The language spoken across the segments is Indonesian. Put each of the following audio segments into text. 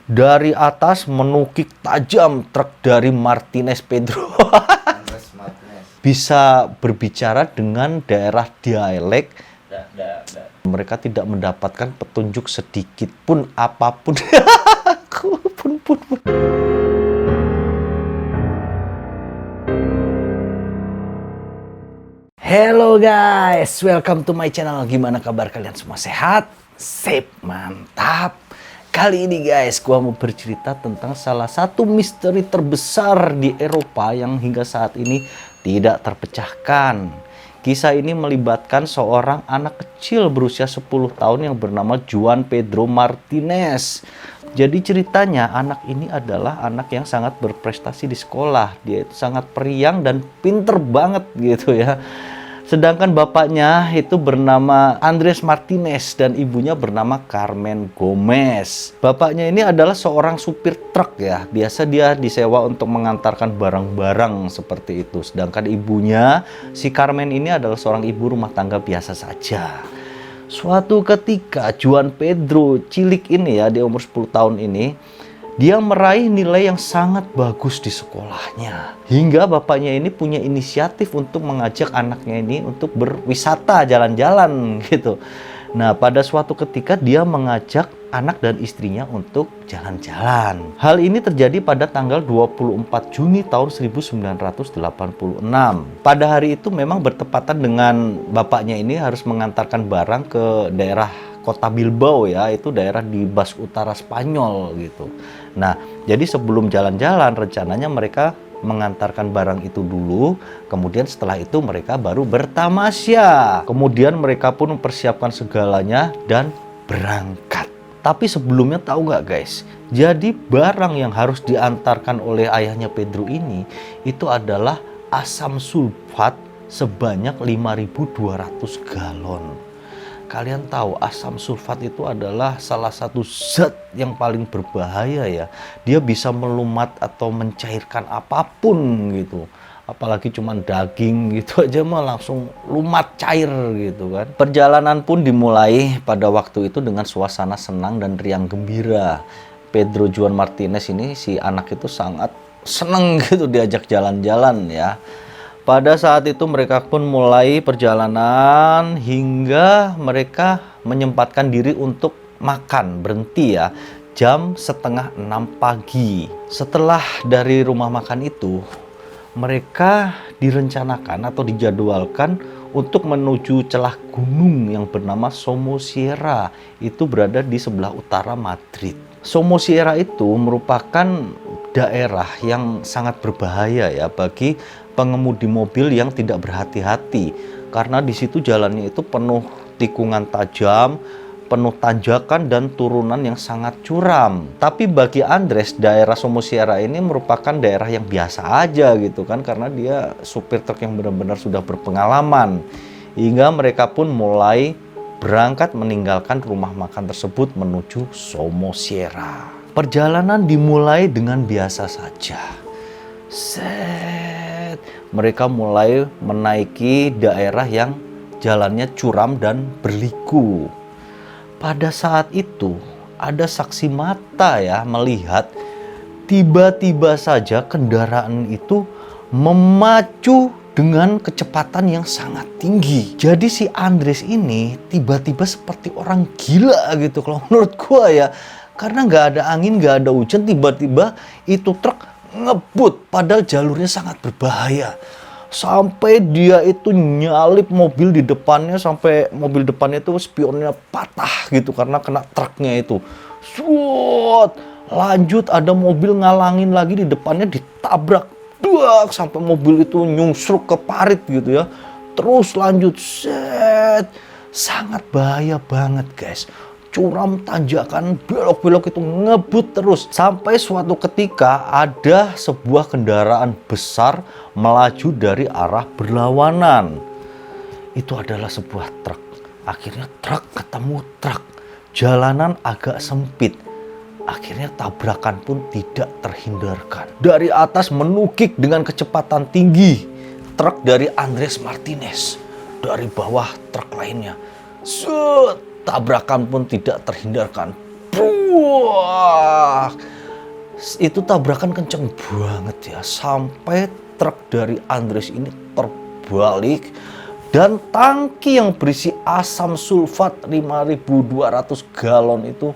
Dari atas menukik tajam truk dari Martinez Pedro. Bisa berbicara dengan daerah dialek. Mereka tidak mendapatkan petunjuk sedikit pun apapun. pun. Hello guys, welcome to my channel. Gimana kabar kalian semua? Sehat? Sip, mantap. Kali ini guys, gua mau bercerita tentang salah satu misteri terbesar di Eropa yang hingga saat ini tidak terpecahkan. Kisah ini melibatkan seorang anak kecil berusia 10 tahun yang bernama Joan Pedro Martinez. Jadi ceritanya anak ini adalah anak yang sangat berprestasi di sekolah. Dia itu sangat periang dan pinter banget gitu ya. Sedangkan bapaknya itu bernama Andres Martinez dan ibunya bernama Carmen Gomez. Bapaknya ini adalah seorang supir truk ya. Biasa dia disewa untuk mengantarkan barang-barang seperti itu. Sedangkan ibunya, si Carmen ini adalah seorang ibu rumah tangga biasa saja. Suatu ketika Joan Pedro cilik ini ya, dia umur 10 tahun ini, dia meraih nilai yang sangat bagus di sekolahnya. Hingga bapaknya ini punya inisiatif untuk mengajak anaknya ini untuk berwisata, jalan-jalan gitu. Nah, pada suatu ketika dia mengajak anak dan istrinya untuk jalan-jalan. Hal ini terjadi pada tanggal 24 Juni tahun 1986. Pada hari itu memang bertepatan dengan bapaknya ini harus mengantarkan barang ke daerah kota Bilbao ya, itu daerah di Basque Utara Spanyol gitu. Nah, jadi sebelum jalan-jalan rencananya mereka mengantarkan barang itu dulu, kemudian setelah itu mereka baru bertamasya. Kemudian mereka pun mempersiapkan segalanya dan berangkat. Tapi sebelumnya tahu nggak guys, jadi barang yang harus diantarkan oleh ayahnya Pedro ini itu adalah asam sulfat sebanyak 5.200 galon. Kalian tahu asam sulfat itu adalah salah satu zat yang paling berbahaya ya. Dia bisa melumat atau mencairkan apapun gitu. Apalagi cuma daging gitu aja mah langsung lumat cair gitu kan. Perjalanan pun dimulai pada waktu itu dengan suasana senang dan riang gembira. Pedro Joan Martinez ini si anak itu sangat senang gitu diajak jalan-jalan ya. Pada saat itu mereka pun mulai perjalanan hingga mereka menyempatkan diri untuk makan, berhenti ya, jam setengah 6 pagi. Setelah dari rumah makan itu, mereka direncanakan atau dijadwalkan untuk menuju celah gunung yang bernama Somosierra. Itu berada di sebelah utara Madrid. Somosierra itu merupakan daerah yang sangat berbahaya ya bagi pengemudi mobil yang tidak berhati-hati, karena di situ jalannya itu penuh tikungan tajam, penuh tanjakan dan turunan yang sangat curam. Tapi bagi Andres, daerah Somosierra ini merupakan daerah yang biasa aja gitu kan, karena dia supir truk yang benar-benar sudah berpengalaman. Hingga mereka pun mulai berangkat meninggalkan rumah makan tersebut menuju Somosierra. Perjalanan dimulai dengan biasa saja. Mereka mulai menaiki daerah yang jalannya curam dan berliku. Pada saat itu ada saksi mata ya melihat tiba-tiba saja kendaraan itu memacu dengan kecepatan yang sangat tinggi. Jadi si Andres ini tiba-tiba seperti orang gila gitu kalau menurut gua ya. Karena nggak ada angin, nggak ada hujan, tiba-tiba itu truk ngebut padahal jalurnya sangat berbahaya. Sampai dia itu nyalip mobil di depannya, sampai mobil depannya itu spionnya patah gitu karena kena truknya itu. Lanjut ada mobil ngalangin lagi di depannya, ditabrak sampai mobil itu nyungsruk ke parit gitu ya. Terus lanjut sangat bahaya banget guys. Curam, tanjakan, belok-belok itu ngebut terus. Sampai suatu ketika ada sebuah kendaraan besar melaju dari arah berlawanan. Itu adalah sebuah truk. Akhirnya truk ketemu truk. Jalanan agak sempit. Akhirnya tabrakan pun tidak terhindarkan. Dari atas menukik dengan kecepatan tinggi truk dari Andres Martinez. Dari bawah truk lainnya. Tabrakan pun tidak terhindarkan. itu tabrakan kenceng banget ya, sampai truk dari Andres ini terbalik dan tangki yang berisi asam sulfat 5.200 galon itu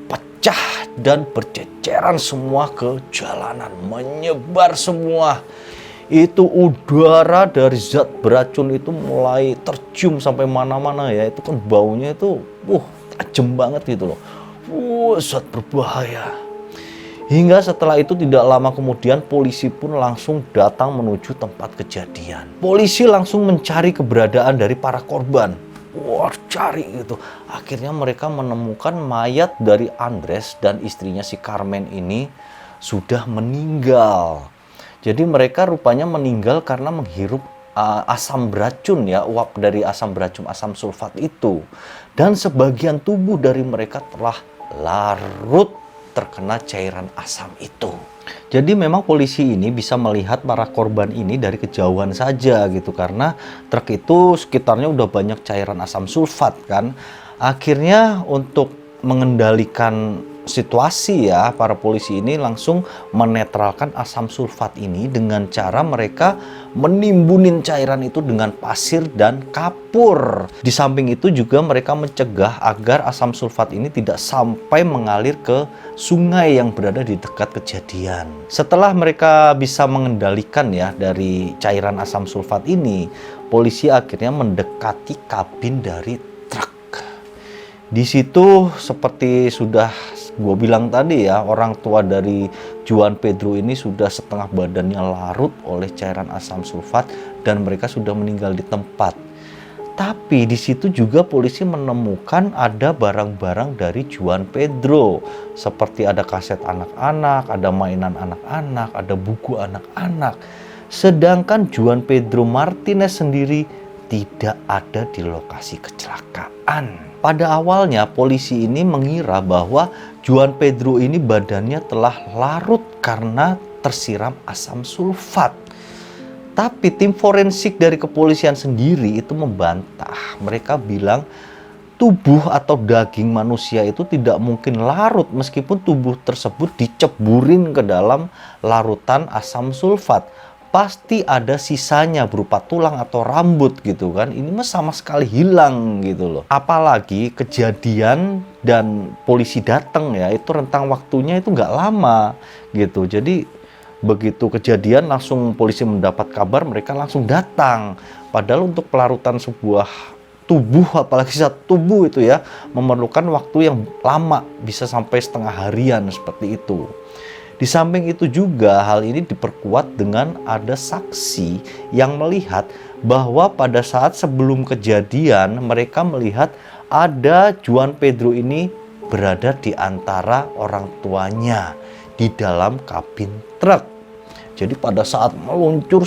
pecah dan berceceran semua ke jalanan, menyebar semua. Itu udara dari zat beracun itu mulai tercium sampai mana-mana ya. Itu kan baunya itu tajam banget gitu loh. Zat berbahaya. Hingga setelah itu tidak lama kemudian polisi pun langsung datang menuju tempat kejadian. Polisi langsung mencari keberadaan dari para korban. Cari gitu. Akhirnya mereka menemukan mayat dari Andres dan istrinya si Carmen ini sudah meninggal. Jadi mereka rupanya meninggal karena menghirup asam beracun ya, uap dari asam beracun, asam sulfat itu. Dan sebagian tubuh dari mereka telah larut terkena cairan asam itu. Jadi memang polisi ini bisa melihat para korban ini dari kejauhan saja gitu, karena truk itu sekitarnya udah banyak cairan asam sulfat kan. Akhirnya untuk mengendalikan situasi ya, para polisi ini langsung menetralkan asam sulfat ini dengan cara mereka menimbunin cairan itu dengan pasir dan kapur. Di samping itu juga mereka mencegah agar asam sulfat ini tidak sampai mengalir ke sungai yang berada di dekat kejadian. Setelah mereka bisa mengendalikan ya dari cairan asam sulfat ini, polisi akhirnya mendekati kabin dari truk. Di situ seperti sudah gue bilang tadi ya, orang tua dari Juan Pedro ini sudah setengah badannya larut oleh cairan asam sulfat dan mereka sudah meninggal di tempat. Tapi di situ juga polisi menemukan ada barang-barang dari Juan Pedro, seperti ada kaset anak-anak, ada mainan anak-anak, ada buku anak-anak. Sedangkan Juan Pedro Martinez sendiri tidak ada di lokasi kecelakaan. Pada awalnya polisi ini mengira bahwa Juan Pedro ini badannya telah larut karena tersiram asam sulfat. Tapi tim forensik dari kepolisian sendiri itu membantah. Mereka bilang tubuh atau daging manusia itu tidak mungkin larut meskipun tubuh tersebut diceburin ke dalam larutan asam sulfat. Pasti ada sisanya berupa tulang atau rambut gitu kan. Ini mah sama sekali hilang gitu loh. Apalagi kejadian dan polisi datang ya, itu rentang waktunya itu nggak lama gitu. Jadi begitu kejadian langsung polisi mendapat kabar, mereka langsung datang. Padahal untuk pelarutan sebuah tubuh, apalagi satu tubuh itu ya, memerlukan waktu yang lama, bisa sampai setengah harian seperti itu. Di samping itu juga hal ini diperkuat dengan ada saksi yang melihat bahwa pada saat sebelum kejadian mereka melihat ada Juan Pedro ini berada di antara orang tuanya di dalam kabin truk. Jadi pada saat meluncur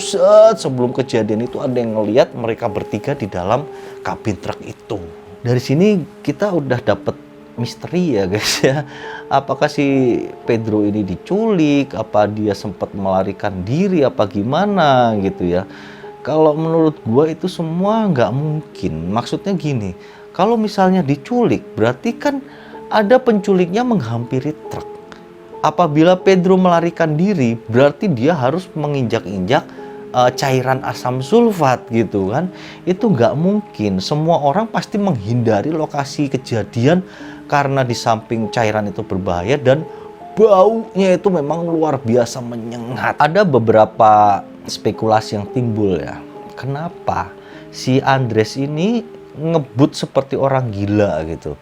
sebelum kejadian itu ada yang ngelihat mereka bertiga di dalam kabin truk itu. Dari sini kita udah dapet misteri ya guys ya. Apakah si Pedro ini diculik, apa dia sempat melarikan diri, apa gimana gitu ya. Kalau menurut gua itu semua nggak mungkin. Maksudnya gini, kalau misalnya diculik berarti kan ada penculiknya menghampiri truk. Apabila Pedro melarikan diri berarti dia harus menginjak-injak cairan asam sulfat gitu kan. Itu nggak mungkin. Semua orang pasti menghindari lokasi kejadian karena di samping cairan itu berbahaya dan baunya itu memang luar biasa menyengat. Ada beberapa spekulasi yang timbul ya. Kenapa si Andres ini ngebut seperti orang gila gitu?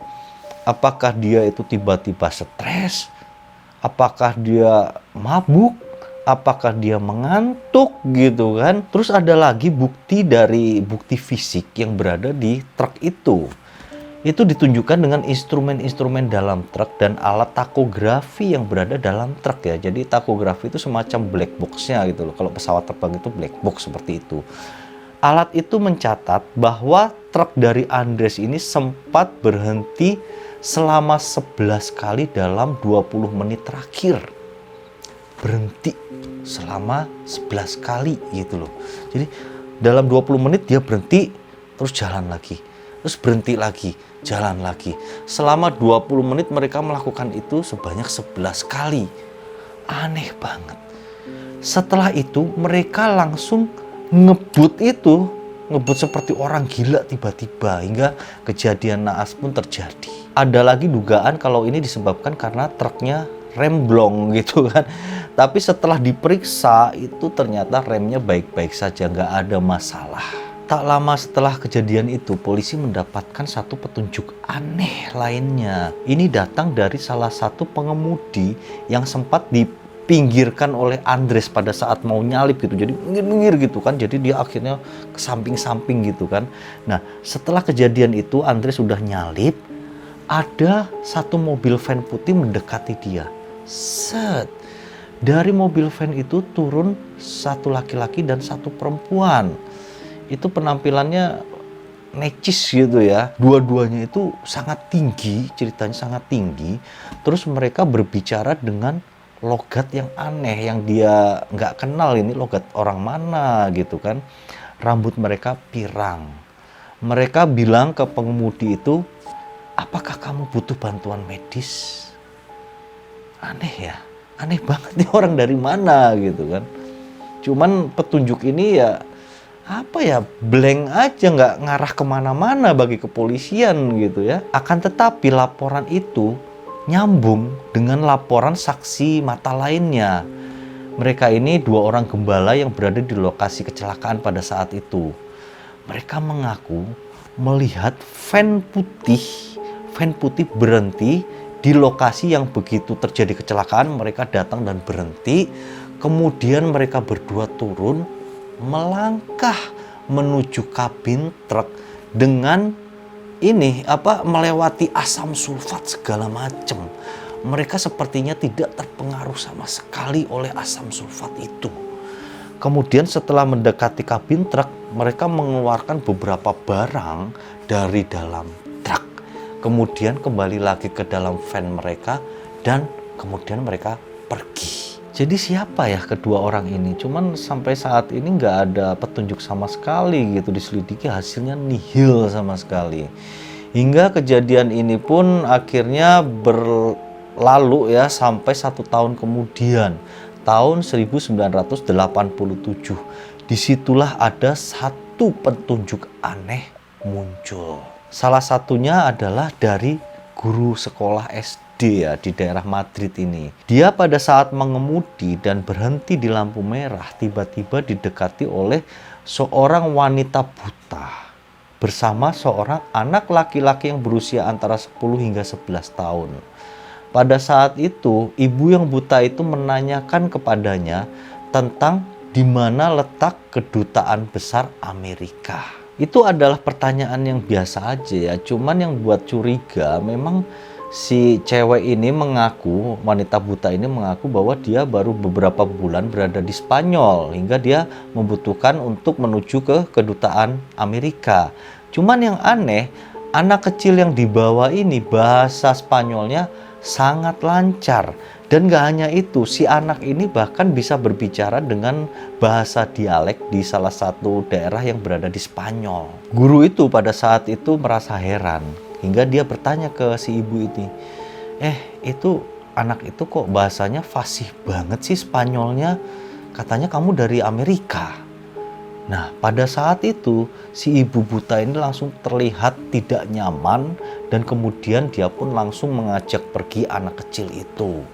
Apakah dia itu tiba-tiba stres? Apakah dia mabuk? Apakah dia mengantuk gitu kan? Terus ada lagi bukti fisik yang berada di truk itu. Itu ditunjukkan dengan instrumen-instrumen dalam truk dan alat takografi yang berada dalam truk ya. Jadi takografi itu semacam black box-nya gitu loh. Kalau pesawat terbang itu black box seperti itu. Alat itu mencatat bahwa truk dari Andres ini sempat berhenti selama 11 kali dalam 20 menit terakhir. Berhenti selama 11 kali gitu loh. Jadi dalam 20 menit dia berhenti terus jalan lagi. Terus berhenti lagi, jalan lagi. Selama 20 menit mereka melakukan itu sebanyak 11 kali. Aneh banget. Setelah itu mereka langsung ngebut seperti orang gila tiba-tiba, hingga kejadian naas pun terjadi. Ada lagi dugaan kalau ini disebabkan karena truknya remblong gitu kan. Tapi setelah diperiksa itu ternyata remnya baik-baik saja, nggak ada masalah. Tak lama setelah kejadian itu, polisi mendapatkan satu petunjuk aneh lainnya. Ini datang dari salah satu pengemudi yang sempat dipinggirkan oleh Andres pada saat mau nyalip gitu. Jadi minggir-minggir gitu kan. Jadi dia akhirnya ke samping-samping gitu kan. Nah, setelah kejadian itu Andres sudah nyalip, ada satu mobil van putih mendekati dia. Set. Dari mobil van itu turun satu laki-laki dan satu perempuan. Itu penampilannya necis gitu ya. Dua-duanya itu sangat tinggi, ceritanya sangat tinggi. Terus mereka berbicara dengan logat yang aneh, yang dia nggak kenal ini logat orang mana gitu kan. Rambut mereka pirang. Mereka bilang ke pengemudi itu, apakah kamu butuh bantuan medis? Aneh ya, aneh banget nih orang dari mana gitu kan. Cuman petunjuk ini ya blank aja, nggak ngarah kemana-mana bagi kepolisian gitu ya. Akan tetapi laporan itu nyambung dengan laporan saksi mata lainnya. Mereka ini dua orang gembala yang berada di lokasi kecelakaan pada saat itu. Mereka mengaku melihat van putih berhenti di lokasi yang begitu terjadi kecelakaan. Mereka datang dan berhenti, kemudian mereka berdua turun melangkah menuju kabin truk dengan melewati asam sulfat segala macam. Mereka sepertinya tidak terpengaruh sama sekali oleh asam sulfat itu. Kemudian setelah mendekati kabin truk, mereka mengeluarkan beberapa barang dari dalam truk. Kemudian kembali lagi ke dalam van mereka dan kemudian mereka pergi. Jadi siapa ya kedua orang ini? Cuman sampai saat ini nggak ada petunjuk sama sekali gitu, diselidiki hasilnya nihil sama sekali. Hingga kejadian ini pun akhirnya berlalu ya sampai 1 tahun kemudian, tahun 1987. Disitulah ada satu petunjuk aneh muncul. Salah satunya adalah dari guru sekolah SD ya di daerah Madrid ini. Dia pada saat mengemudi dan berhenti di lampu merah, tiba-tiba didekati oleh seorang wanita buta bersama seorang anak laki-laki yang berusia antara 10 hingga 11 tahun. Pada saat itu, ibu yang buta itu menanyakan kepadanya tentang di mana letak kedutaan besar Amerika. Itu adalah pertanyaan yang biasa aja ya, cuman yang buat curiga memang si cewek ini mengaku, wanita buta ini mengaku bahwa dia baru beberapa bulan berada di Spanyol hingga dia membutuhkan untuk menuju ke kedutaan Amerika. Cuman yang aneh, anak kecil yang dibawa ini bahasa Spanyolnya sangat lancar. Dan gak hanya itu, si anak ini bahkan bisa berbicara dengan bahasa dialek di salah satu daerah yang berada di Spanyol. Guru itu pada saat itu merasa heran, hingga dia bertanya ke si ibu ini, itu anak itu kok bahasanya fasih banget sih Spanyolnya, katanya kamu dari Amerika. Nah, pada saat itu si ibu buta ini langsung terlihat tidak nyaman dan kemudian dia pun langsung mengajak pergi anak kecil itu.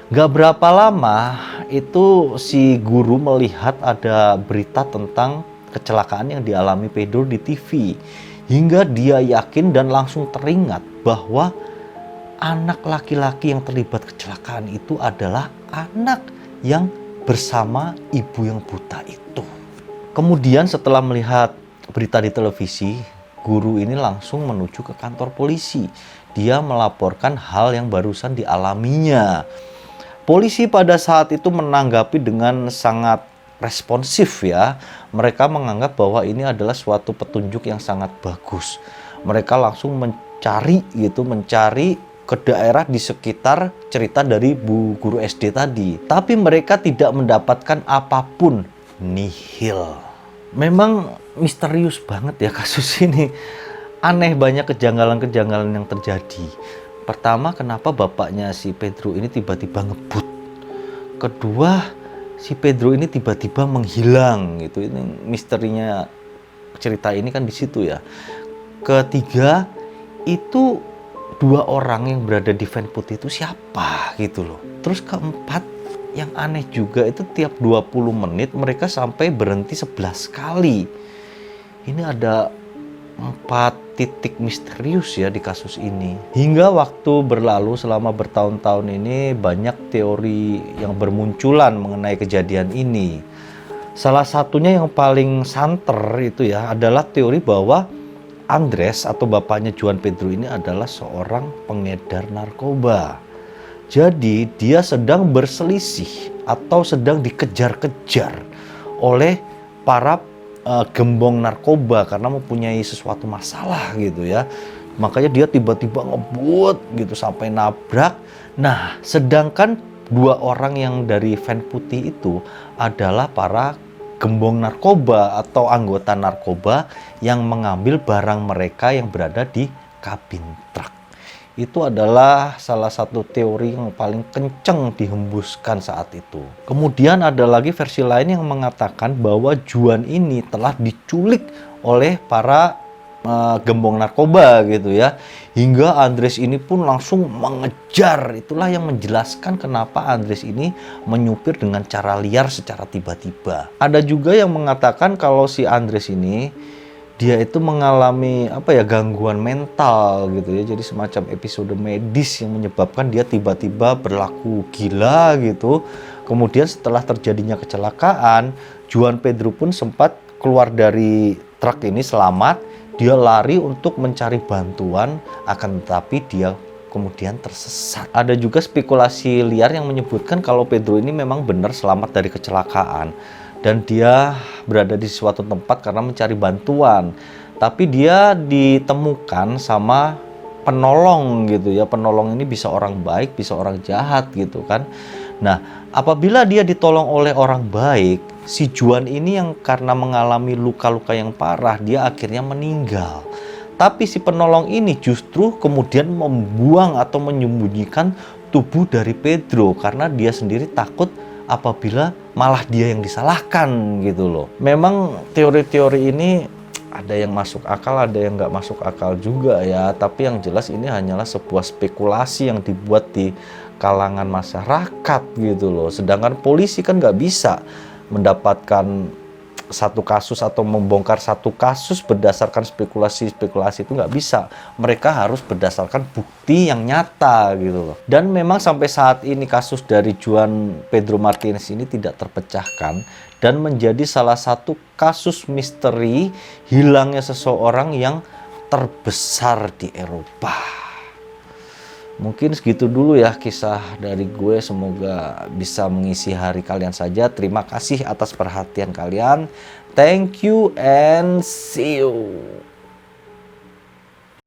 Gak berapa lama itu si guru melihat ada berita tentang kecelakaan yang dialami Pedro di TV. Hingga dia yakin dan langsung teringat bahwa anak laki-laki yang terlibat kecelakaan itu adalah anak yang bersama ibu yang buta itu. Kemudian setelah melihat berita di televisi, guru ini langsung menuju ke kantor polisi. Dia melaporkan hal yang barusan dialaminya. Polisi pada saat itu menanggapi dengan sangat responsif ya. Mereka menganggap bahwa ini adalah suatu petunjuk yang sangat bagus. Mereka langsung mencari ke daerah di sekitar cerita dari bu guru SD tadi. Tapi mereka tidak mendapatkan apapun, nihil. Memang misterius banget ya kasus ini. Aneh, banyak kejanggalan-kejanggalan yang terjadi. Pertama, kenapa bapaknya si Pedro ini tiba-tiba ngebut? Kedua, si Pedro ini tiba-tiba menghilang gitu. Ini misterinya cerita ini kan di situ ya. Ketiga, itu dua orang yang berada di van putih itu siapa gitu loh. Terus keempat, yang aneh juga itu tiap 20 menit mereka sampai berhenti 11 kali. Ini ada 4 titik misterius ya di kasus ini. Hingga waktu berlalu selama bertahun-tahun ini banyak teori yang bermunculan mengenai kejadian ini. Salah satunya yang paling santer itu ya adalah teori bahwa Andres atau bapaknya Juan Pedro ini adalah seorang pengedar narkoba. Jadi dia sedang berselisih atau sedang dikejar-kejar oleh para gembong narkoba karena mempunyai sesuatu masalah gitu ya. Makanya dia tiba-tiba ngebut gitu sampai nabrak. Nah, sedangkan dua orang yang dari van putih itu adalah para gembong narkoba atau anggota narkoba yang mengambil barang mereka yang berada di kabin truk. Itu adalah salah satu teori yang paling kenceng dihembuskan saat itu. Kemudian ada lagi versi lain yang mengatakan bahwa Juan ini telah diculik oleh para gembong narkoba gitu ya. Hingga Andres ini pun langsung mengejar. Itulah yang menjelaskan kenapa Andres ini menyupir dengan cara liar secara tiba-tiba. Ada juga yang mengatakan kalau si Andres ini dia itu mengalami gangguan mental gitu ya. Jadi semacam episode medis yang menyebabkan dia tiba-tiba berlaku gila gitu. Kemudian setelah terjadinya kecelakaan, Juan Pedro pun sempat keluar dari truk ini selamat. Dia lari untuk mencari bantuan, akan tetapi dia kemudian tersesat. Ada juga spekulasi liar yang menyebutkan kalau Pedro ini memang benar selamat dari kecelakaan dan dia berada di suatu tempat karena mencari bantuan. Tapi dia ditemukan sama penolong gitu ya. Penolong ini bisa orang baik, bisa orang jahat gitu kan. Nah, apabila dia ditolong oleh orang baik, si Juan ini yang karena mengalami luka-luka yang parah, dia akhirnya meninggal. Tapi si penolong ini justru kemudian membuang atau menyembunyikan tubuh dari Pedro karena dia sendiri takut apabila malah dia yang disalahkan gitu loh. Memang teori-teori ini ada yang masuk akal, ada yang nggak masuk akal juga ya. Tapi yang jelas ini hanyalah sebuah spekulasi yang dibuat di kalangan masyarakat gitu loh. Sedangkan polisi kan nggak bisa mendapatkan satu kasus atau membongkar satu kasus berdasarkan spekulasi-spekulasi, itu nggak bisa. Mereka harus berdasarkan bukti yang nyata gitu loh. Dan memang sampai saat ini kasus dari Juan Pedro Martinez ini tidak terpecahkan dan menjadi salah satu kasus misteri hilangnya seseorang yang terbesar di Eropa. Mungkin segitu dulu ya kisah dari gue, semoga bisa mengisi hari kalian saja. Terima kasih atas perhatian kalian. Thank you and see you.